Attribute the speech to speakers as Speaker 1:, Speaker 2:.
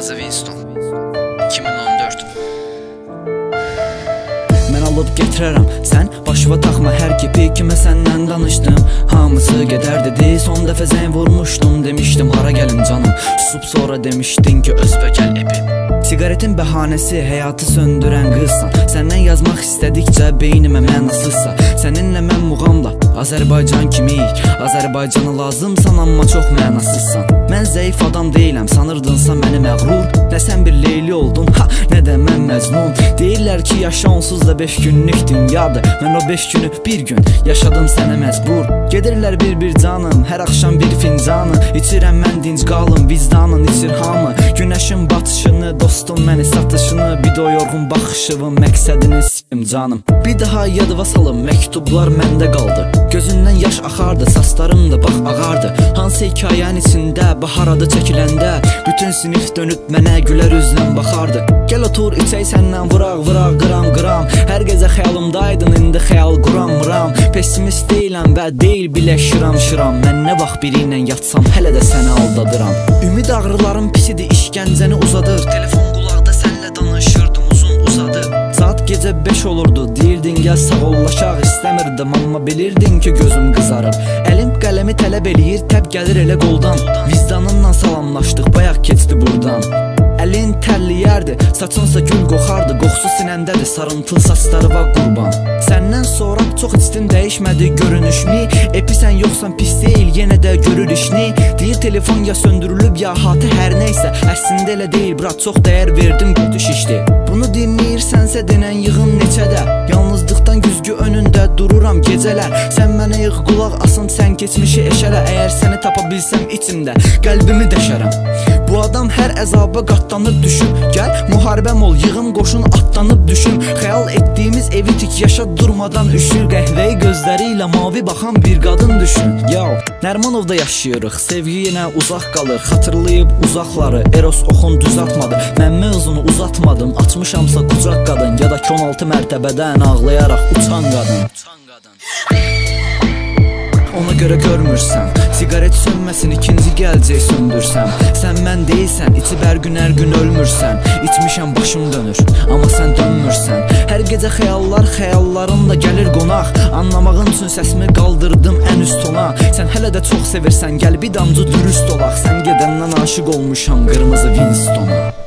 Speaker 1: Qırmızı Winston 2014.
Speaker 2: Mən alıb getirərəm, sən başıva taxma hər kipi. Kimə səndən danışdım, hamısı gedər dedi. Son dəfə zəng vurmuşdum, demişdim hara gəlin canım. Susub sonra demişdin ki özbə gəl epi. Sigaretin bəhanəsi həyatı söndürən qızsan. Səndən yazmaq istədikcə beynimə mənasızsa. Səninlə mən muğamla Azərbaycan kimiyik. Azərbaycana lazımsan amma çox mənasızsan. Mən zəif adam deyiləm, sanırdınsa məni məğrur. Nə sən bir leyli oldun, ha, nə də mən məcnun. Deyirlər ki yaşa onsuz da 5 günlük dünyadır. Mən o 5 günü bir gün yaşadım sənə məcbur. Gedirlər bir canım, hər axşam bir fincanı. İçirəm mən dinc qalım, vicdanın içir hamı. Günəşin batışını, dostum məni satışını. Bir də o yorğun baxışımın məqsədini s**im canım. Bir daha yadıva salım, məktublar məndə qaldı. Gözündən yaş axardı, saçlarım da bax ağardı. Hansı hekayənin içində bahar adı çəkiləndə bütün sinif dönüb mənə gülər üzlə baxardı. Gəl otur içək səndən vıraq qıram. Hər gecə xəyalımdaydın, indi xəyal quram. Pessimist deyiləm və deyil bilə şıram. Mən nə vaxt biri ilə yatsam hələ də səni aldadıram. Ümid ağrılarım pisidir, işgəncəni uzadır. Telefon qulaqda sənlə danışırdım uzun uzadı. Saat gecə 5 olurdu, deyirdin gəl sağollaşaq. İstəmirdim amma bilirdin ki gözüm qızarır. Əlim qələmi tələb eləyir, təb gəlir elə qoldan. Vicdanınla salamlaşdıq, bayaq keçdi buradan. Əlin tərliyərdi, saçınsa gül qoxardı. Qoxusu sinəmdədir, sarıntıl saçları var qurban. Səndən sonra çox içdin, dəyişmədi görünüşmi? Epi sən yoxsan pis deyil, yenə də görür işini. Deyir telefon ya söndürülüb ya hatı hər neysə. Əslində elə deyil, brat çox dəyər verdim, götü şişdi. Bunu dinləyirsənsə denən yığın neçədə. Yalnızlıqdan güzgü önündə dururam gecələr. Sən mənə yığ qulaq asın, sən keçmişi eşələ. Əgər səni tapa bilsəm içimdə qəlbimi dəşərəm. Bu adam hər əzaba qatlanıb düşüb. Gəl müharibəm ol, yığın qoşun atlanıb düşüm. Xəyal etdiyimiz evi tik yaşa durmadan üşür. Qəhvəyi gözləri ilə mavi baxan bir qadın düşün. Yav, Nərmanovda yaşayırıq, sevgi yenə uzaq qalır. Xatırlayıb uzaqları, Eros oxun düz atmadı. Mən mövzunu uzatmadım, açmışamsa qucaq qadın. Ya da 16 mərtəbədən ağlayaraq uçan qadın. Ona görə görmürsən, sigaret sönməsin, ikinci gəlcək söndürsəm. Sən mən deyilsən, içib hər gün ölmürsən. İçmişəm başım dönür, amma sən dönmürsən. Hər gecə xəyallar, xəyallarımla gəlir qonaq. Anlamağın üçün səsimi qaldırdım ən üst tona. Sən hələ də çox sevirsən, gəl bir damcı dürüst olaq. Sən gedəndən aşıq olmuşam qırmızı Winstona.